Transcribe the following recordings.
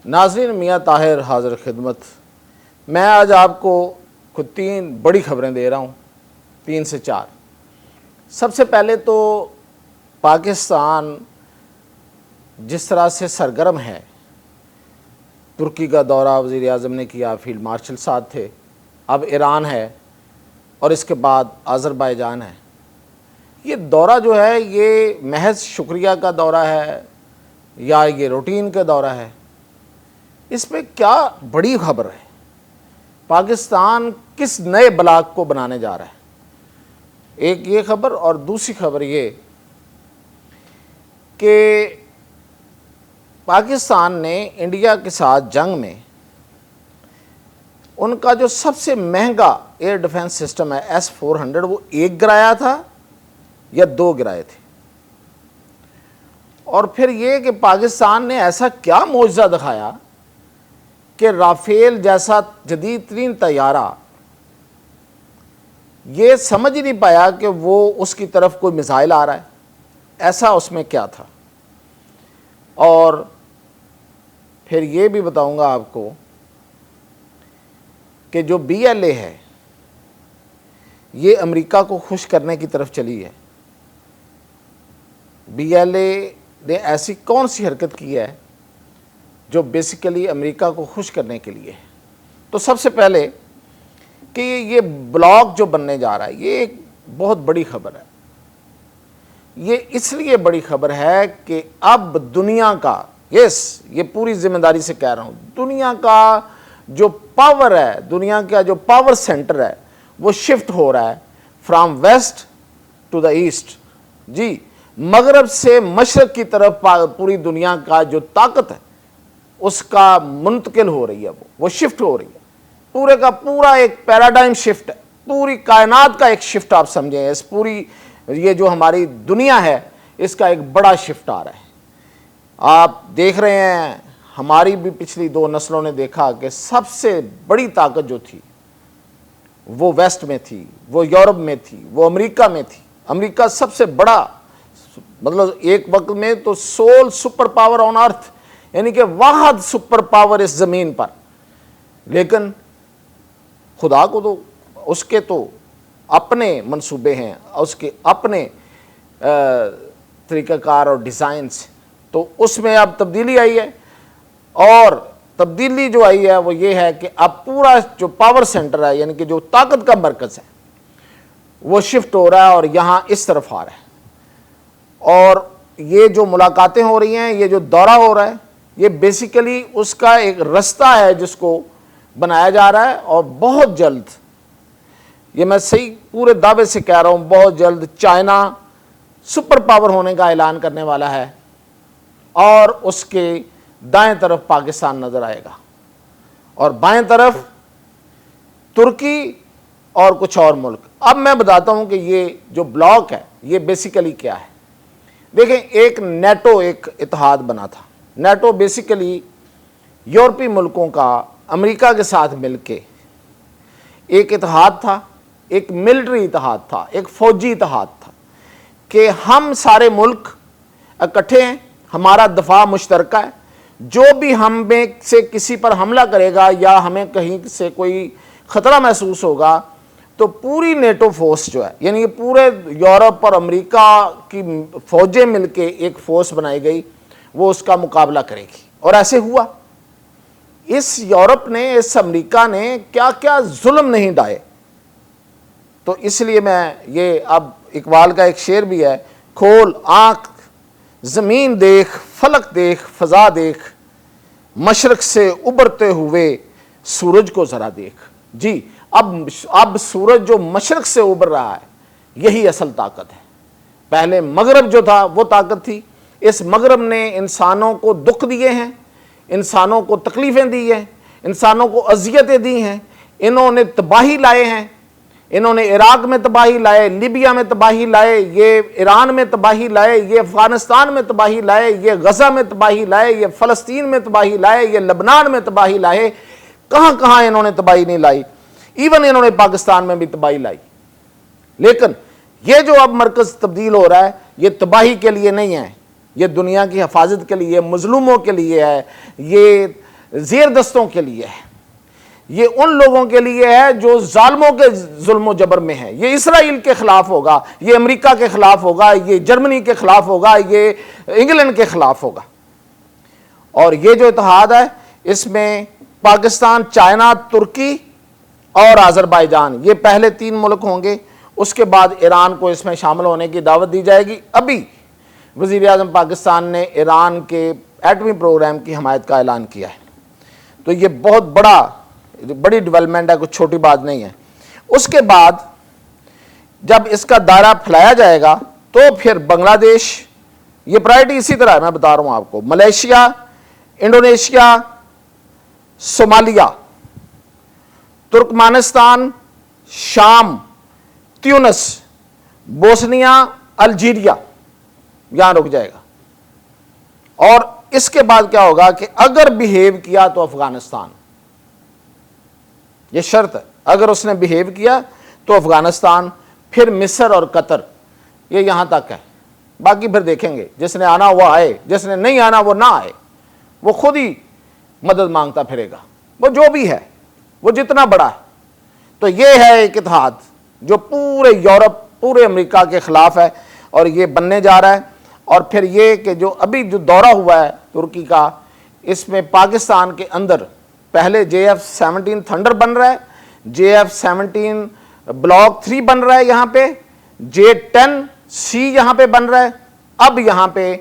ناظرین، میاں طاہر حاضر خدمت۔ میں آج آپ کو کچھ 3 بڑی خبریں دے رہا ہوں، 3 سے 4۔ سب سے پہلے تو پاکستان جس طرح سے سرگرم ہے، ترکی کا دورہ وزیر اعظم نے کیا، فیلڈ مارشل ساتھ تھے، اب ایران ہے اور اس کے بعد آذربائیجان ہے۔ یہ دورہ جو ہے یہ محض شکریہ کا دورہ ہے یا یہ روٹین کا دورہ ہے؟ اس میں کیا بڑی خبر ہے؟ پاکستان کس نئے بلاک کو بنانے جا رہا ہے؟ ایک یہ خبر، اور دوسری خبر یہ کہ پاکستان نے انڈیا کے ساتھ جنگ میں ان کا جو سب سے مہنگا ایئر ڈیفنس سسٹم ہے S-400، وہ 1 گرایا تھا یا 2 گرائے تھے؟ اور پھر یہ کہ پاکستان نے ایسا کیا معجزہ دکھایا کہ رافیل جیسا جدید ترین طیارہ یہ سمجھ نہیں پایا کہ وہ اس کی طرف کوئی میزائل آ رہا ہے؟ ایسا اس میں کیا تھا؟ اور پھر یہ بھی بتاؤں گا آپ کو کہ جو BLA ہے یہ امریکہ کو خوش کرنے کی طرف چلی ہے۔ BLA نے ایسی کون سی حرکت کی ہے جو بیسیکلی امریکہ کو خوش کرنے کے لیے ہے؟ تو سب سے پہلے کہ یہ بلاک جو بننے جا رہا ہے یہ ایک بہت بڑی خبر ہے۔ یہ اس لیے بڑی خبر ہے کہ اب دنیا کا، یہ پوری ذمہ داری سے کہہ رہا ہوں، دنیا کا جو پاور ہے، دنیا کا جو پاور سینٹر ہے وہ شفٹ ہو رہا ہے from west to the east. جی، مغرب سے مشرق کی طرف پوری دنیا کا جو طاقت ہے اس کا منتقل ہو رہی ہے، وہ شفٹ ہو رہی ہے۔ پورے کا پورا ایک پیراڈائم شفٹ ہے، پوری کائنات کا ایک شفٹ آپ سمجھیں۔ اس پوری یہ جو ہماری دنیا ہے اس کا ایک بڑا شفٹ آ رہا ہے۔ آپ دیکھ رہے ہیں، ہماری بھی پچھلی 2 نسلوں نے دیکھا کہ سب سے بڑی طاقت جو تھی وہ ویسٹ میں تھی، وہ یورپ میں تھی، وہ امریکہ میں تھی۔ امریکہ سب سے بڑا، مطلب ایک وقت میں تو سول سپر پاور آن ارتھ، یعنی کہ واحد سپر پاور اس زمین پر، لیکن خدا کو تو اس کے تو اپنے منصوبے ہیں، اس کے اپنے طریقہ کار اور ڈیزائنز، تو اس میں اب تبدیلی آئی ہے۔ اور تبدیلی جو آئی ہے وہ یہ ہے کہ اب پورا جو پاور سینٹر ہے، یعنی کہ جو طاقت کا مرکز ہے، وہ شفٹ ہو رہا ہے اور یہاں اس طرف آ رہا ہے۔ اور یہ جو ملاقاتیں ہو رہی ہیں، یہ جو دورہ ہو رہا ہے، یہ بیسیکلی اس کا ایک رستہ ہے جس کو بنایا جا رہا ہے۔ اور بہت جلد، یہ میں صحیح پورے دعوے سے کہہ رہا ہوں، بہت جلد چائنا سپر پاور ہونے کا اعلان کرنے والا ہے اور اس کے دائیں طرف پاکستان نظر آئے گا اور بائیں طرف ترکی اور کچھ اور ملک۔ اب میں بتاتا ہوں کہ یہ جو بلاک ہے یہ بیسیکلی کیا ہے۔ دیکھیں، ایک نیٹو ایک اتحاد بنا تھا۔ نیٹو بیسیکلی یورپی ملکوں کا امریکہ کے ساتھ مل کے ایک اتحاد تھا، ایک ملٹری اتحاد تھا، ایک فوجی اتحاد تھا کہ ہم سارے ملک اکٹھے ہیں، ہمارا دفاع مشترکہ ہے، جو بھی ہم میں سے کسی پر حملہ کرے گا یا ہمیں کہیں سے کوئی خطرہ محسوس ہوگا تو پوری نیٹو فورس جو ہے، یعنی کہ پورے یورپ اور امریکہ کی فوجیں مل کے ایک فورس بنائی گئی، وہ اس کا مقابلہ کرے گی۔ اور ایسے ہوا۔ اس یورپ نے، اس امریکہ نے کیا کیا ظلم نہیں ڈھائے۔ تو اس لیے میں یہ، اب اقبال کا ایک شعر بھی ہے، کھول آنکھ زمین دیکھ، فلک دیکھ، فضا دیکھ، مشرق سے ابھرتے ہوئے سورج کو ذرا دیکھ۔ جی، اب سورج جو مشرق سے ابھر رہا ہے یہی اصل طاقت ہے۔ پہلے مغرب جو تھا وہ طاقت تھی۔ اس مغرب نے انسانوں کو دکھ دیے ہیں، انسانوں کو تکلیفیں دی ہیں، انسانوں کو اذیتیں دی ہیں، انہوں نے تباہی لائے ہیں، انہوں نے عراق میں تباہی لائے، لیبیا میں تباہی لائے، یہ ایران میں تباہی لائے، یہ افغانستان میں تباہی لائے، یہ غزہ میں تباہی لائے، یہ فلسطین میں تباہی لائے، یہ لبنان میں تباہی لائے۔ کہاں کہاں انہوں نے تباہی نہیں لائی، ایون انہوں نے پاکستان میں بھی تباہی لائی۔ لیکن یہ جو اب مرکز تبدیل ہو رہا ہے یہ تباہی کے لیے نہیں ہے، یہ دنیا کی حفاظت کے لیے، مظلوموں کے لیے ہے، یہ زیر دستوں کے لیے ہے، یہ ان لوگوں کے لیے ہے جو ظالموں کے ظلم و جبر میں ہیں۔ یہ اسرائیل کے خلاف ہوگا، یہ امریکہ کے خلاف ہوگا، یہ جرمنی کے خلاف ہوگا، یہ انگلینڈ کے خلاف ہوگا۔ اور یہ جو اتحاد ہے اس میں پاکستان، چائنا، ترکی اور آذربائیجان، یہ پہلے 3 ملک ہوں گے۔ اس کے بعد ایران کو اس میں شامل ہونے کی دعوت دی جائے گی۔ ابھی وزیر اعظم پاکستان نے ایران کے ایٹمی پروگرام کی حمایت کا اعلان کیا ہے، تو یہ بہت بڑی ڈیولپمنٹ ہے، کچھ چھوٹی بات نہیں ہے۔ اس کے بعد جب اس کا دائرہ پھیلایا جائے گا تو پھر بنگلہ دیش، یہ پرائرٹی اسی طرح ہے، میں بتا رہا ہوں آپ کو، ملیشیا، انڈونیشیا، صومالیہ، ترکمانستان، شام، تیونس، بوسنیا، الجیریا، یہاں رک جائے گا۔ اور اس کے بعد کیا ہوگا کہ اگر بیہیو کیا تو افغانستان، یہ شرط ہے، اگر اس نے بیہیو کیا تو افغانستان، پھر مصر اور قطر، یہ یہاں تک ہے۔ باقی پھر دیکھیں گے، جس نے آنا وہ آئے، جس نے نہیں آنا وہ نہ آئے، وہ خود ہی مدد مانگتا پھرے گا، وہ جو بھی ہے، وہ جتنا بڑا ہے۔ تو یہ ہے ایک اتحاد جو پورے یورپ، پورے امریکہ کے خلاف ہے، اور یہ بننے جا رہا ہے۔ اور پھر یہ کہ جو ابھی جو دورہ ہوا ہے ترکی کا، اس میں پاکستان کے اندر پہلے JF-17 تھنڈر بن رہا ہے، JF-17 بلاک 3 بن رہا ہے، یہاں پہ J-10C یہاں پہ بن رہا ہے۔ اب یہاں پہ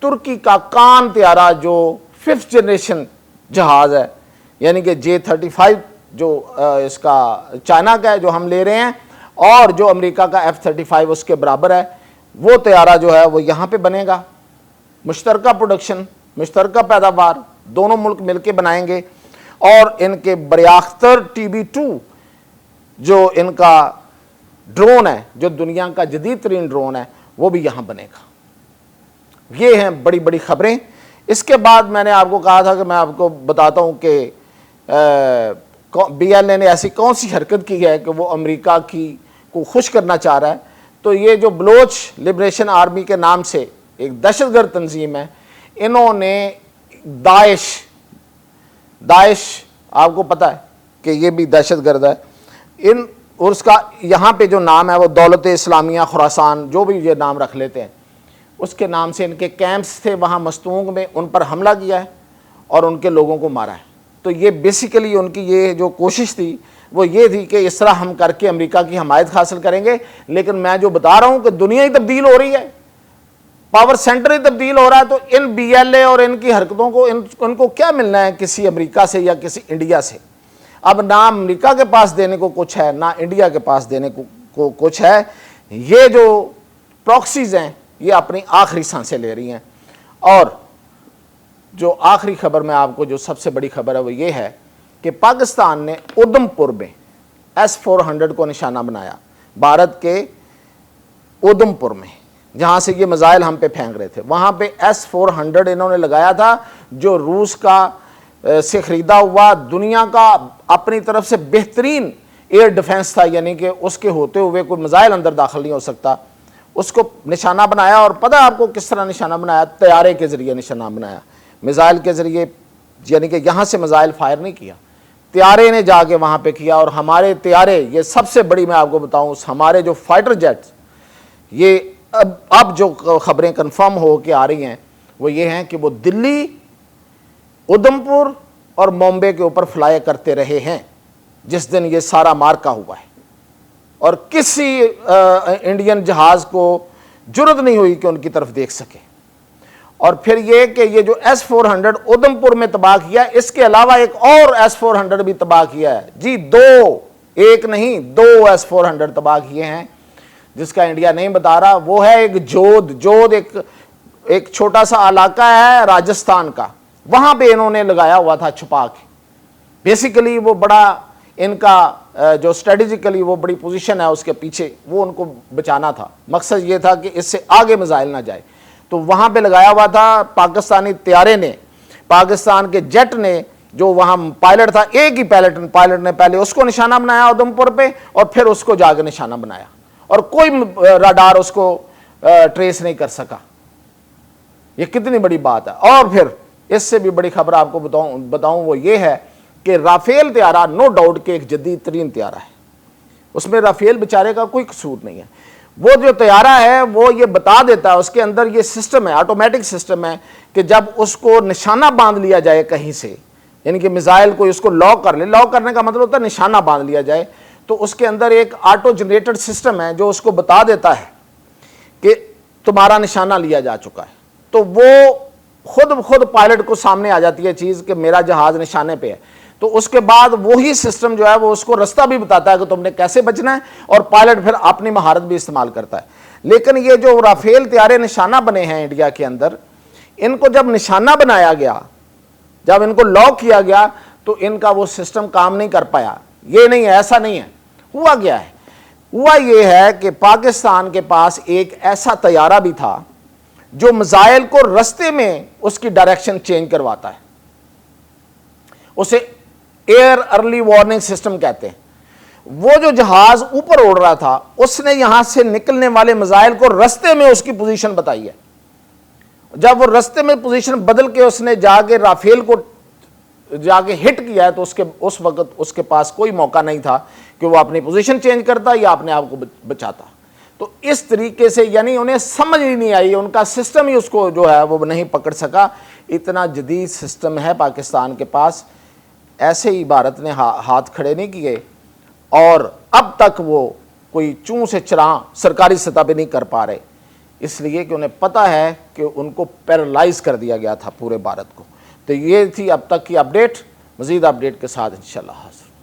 ترکی کا کان طیارہ جو 5th جنریشن جہاز ہے، یعنی کہ J-35 جو اس کا چائنا کا ہے جو ہم لے رہے ہیں، اور جو امریکہ کا F-35 اس کے برابر ہے، وہ طیارہ جو ہے وہ یہاں پہ بنے گا۔ مشترکہ پروڈکشن، مشترکہ پیداوار، دونوں ملک مل کے بنائیں گے۔ اور ان کے بریاختر TB2 جو ان کا ڈرون ہے، جو دنیا کا جدید ترین ڈرون ہے، وہ بھی یہاں بنے گا۔ یہ ہیں بڑی بڑی خبریں۔ اس کے بعد میں نے آپ کو کہا تھا کہ میں آپ کو بتاتا ہوں کہ BLA نے ایسی کون سی حرکت کی ہے کہ وہ امریکہ کو خوش کرنا چاہ رہا ہے۔ تو یہ جو بلوچ لبریشن آرمی کے نام سے ایک دہشت گرد تنظیم ہے، انہوں نے داعش آپ کو پتہ ہے کہ یہ بھی دہشت گرد ہے، اور اس کا یہاں پہ جو نام ہے وہ دولت اسلامیہ خراسان، جو بھی یہ نام رکھ لیتے ہیں، اس کے نام سے ان کے کیمپس تھے وہاں مستونگ میں، ان پر حملہ کیا ہے اور ان کے لوگوں کو مارا ہے۔ تو یہ بیسیکلی ان کی یہ جو کوشش تھی وہ یہ تھی کہ اس طرح ہم کر کے امریکہ کی حمایت حاصل کریں گے۔ لیکن میں جو بتا رہا ہوں کہ دنیا ہی تبدیل ہو رہی ہے، پاور سینٹر ہی تبدیل ہو رہا ہے، تو ان BLA اور ان کی حرکتوں کو ان کو کیا ملنا ہے کسی امریکہ سے یا کسی انڈیا سے؟ اب نہ امریکہ کے پاس دینے کو کچھ ہے، نہ انڈیا کے پاس دینے کو کچھ ہے۔ یہ جو پراکسیز ہیں یہ اپنی آخری سانسیں لے رہی ہیں۔ اور جو آخری خبر میں آپ کو جو سب سے بڑی خبر ہے وہ یہ ہے کہ پاکستان نے ادھم پور میں S-400 کو نشانہ بنایا، بھارت کے ادھم پور میں، جہاں سے یہ میزائل ہم پہ پھینک رہے تھے، وہاں پہ S-400 انہوں نے لگایا تھا، جو روس کا سے خریدا ہوا دنیا کا اپنی طرف سے بہترین ایئر ڈیفنس تھا، یعنی کہ اس کے ہوتے ہوئے کوئی میزائل اندر داخل نہیں ہو سکتا، اس کو نشانہ بنایا۔ اور پتہ ہے آپ کو کس طرح نشانہ بنایا؟ طیارے کے ذریعے نشانہ بنایا، میزائل کے ذریعے، یعنی کہ یہاں سے میزائل فائر نہیں کیا، طیارے نے جا کے وہاں پہ کیا۔ اور ہمارے طیارے، یہ سب سے بڑی میں آپ کو بتاؤں، ہمارے جو فائٹر جیٹس، یہ اب جو خبریں کنفرم ہو کے آ رہی ہیں وہ یہ ہیں کہ وہ دلی، ادھم پور اور بامبے کے اوپر فلائی کرتے رہے ہیں جس دن یہ سارا مارکا ہوا ہے، اور کسی انڈین جہاز کو جرت نہیں ہوئی کہ ان کی طرف دیکھ سکے۔ اور پھر یہ کہ یہ جو S-400 ادھم پور میں تباہ کیا، اس کے علاوہ ایک اور S-400 بھی تباہ کیا ہے جی، ایک نہیں، 2 S-400 تباہ کیے ہیں، جس کا انڈیا نہیں بتا رہا۔ وہ ہے ایک جود ایک چھوٹا سا علاقہ ہے راجستھان کا، وہاں پہ انہوں نے لگایا ہوا تھا چھپا کے۔ بیسیکلی وہ بڑا ان کا جو اسٹریٹجیکلی وہ بڑی پوزیشن ہے اس کے پیچھے، وہ ان کو بچانا تھا، مقصد یہ تھا کہ اس سے آگے میزائل نہ جائے، تو وہاں پہ لگایا ہوا تھا۔ پاکستانی طیارے نے، پاکستان کے جیٹ نے، جو وہاں پائلٹ تھا، ایک ہی پائلٹ نے پہلے اس کو نشانہ بنایا ادھم پور پہ، اور پھر اس کو جا کے نشانہ بنایا، اور کوئی راڈار اس کو ٹریس نہیں کر سکا۔ یہ کتنی بڑی بات ہے۔ اور پھر اس سے بھی بڑی خبر آپ کو بتاؤں وہ یہ ہے کہ رافیل طیارہ نو ڈاؤٹ کہ ایک جدید ترین طیارہ ہے، اس میں رافیل بیچارے کا کوئی قصور نہیں ہے۔ وہ جو طیارہ ہے وہ یہ بتا دیتا ہے، اس کے اندر یہ سسٹم ہے، آٹومیٹک سسٹم ہے کہ جب اس کو نشانہ باندھ لیا جائے کہیں سے، یعنی کہ میزائل کو اس کو لاک کر لے، لاک کرنے کا مطلب ہوتا ہے نشانہ باندھ لیا جائے، تو اس کے اندر ایک آٹو جنریٹڈ سسٹم ہے جو اس کو بتا دیتا ہے کہ تمہارا نشانہ لیا جا چکا ہے، تو وہ خود پائلٹ کو سامنے آ جاتی ہے چیز کہ میرا جہاز نشانے پہ ہے، تو اس کے بعد وہی سسٹم جو ہے وہ اس کو رستہ بھی بتاتا ہے کہ تم نے کیسے بچنا ہے، اور پائلٹ پھر اپنی مہارت بھی استعمال کرتا ہے۔ لیکن یہ جو رافیل طیارے نشانہ بنے ہیں انڈیا کے اندر، ان کو جب نشانہ بنایا گیا، جب ان کو لاک کیا گیا، تو ان کا وہ سسٹم کام نہیں کر پایا۔ یہ نہیں ہے، ایسا نہیں ہے، ہوا گیا ہے، ہوا یہ ہے کہ پاکستان کے پاس ایک ایسا طیارہ بھی تھا جو میزائل کو رستے میں اس کی ڈائریکشن چینج کرواتا ہے، اسے ایئر ارلی وارننگ سسٹم کہتے ہیں۔ وہ جو جہاز اوپر اڑ رہا تھا، اس نے یہاں سے نکلنے والے میزائل کو رستے میں اس کی پوزیشن بتائی ہے۔ جب وہ رستے میں پوزیشن بدل کے اس نے جا کے رافیل کو جا کے ہٹ کیا ہے، تو اس وقت اس کے پاس کوئی موقع نہیں تھا کہ وہ اپنی پوزیشن چینج کرتا یا اپنے آپ کو بچاتا۔ تو اس طریقے سے یعنی انہیں سمجھ ہی نہیں آئی، ان کا سسٹم ہی اس کو جو ہے وہ نہیں پکڑ سکا۔ اتنا جدید سسٹم ہے پاکستان کے پاس، ایسے ہی بھارت نے ہاتھ کھڑے نہیں کیے، اور اب تک وہ کوئی چوں سے چراں سرکاری سطح پہ نہیں کر پا رہے، اس لیے کہ انہیں پتہ ہے کہ ان کو پیرالائز کر دیا گیا تھا پورے بھارت کو۔ تو یہ تھی اب تک کی اپڈیٹ، مزید اپڈیٹ کے ساتھ انشاءاللہ حاضر۔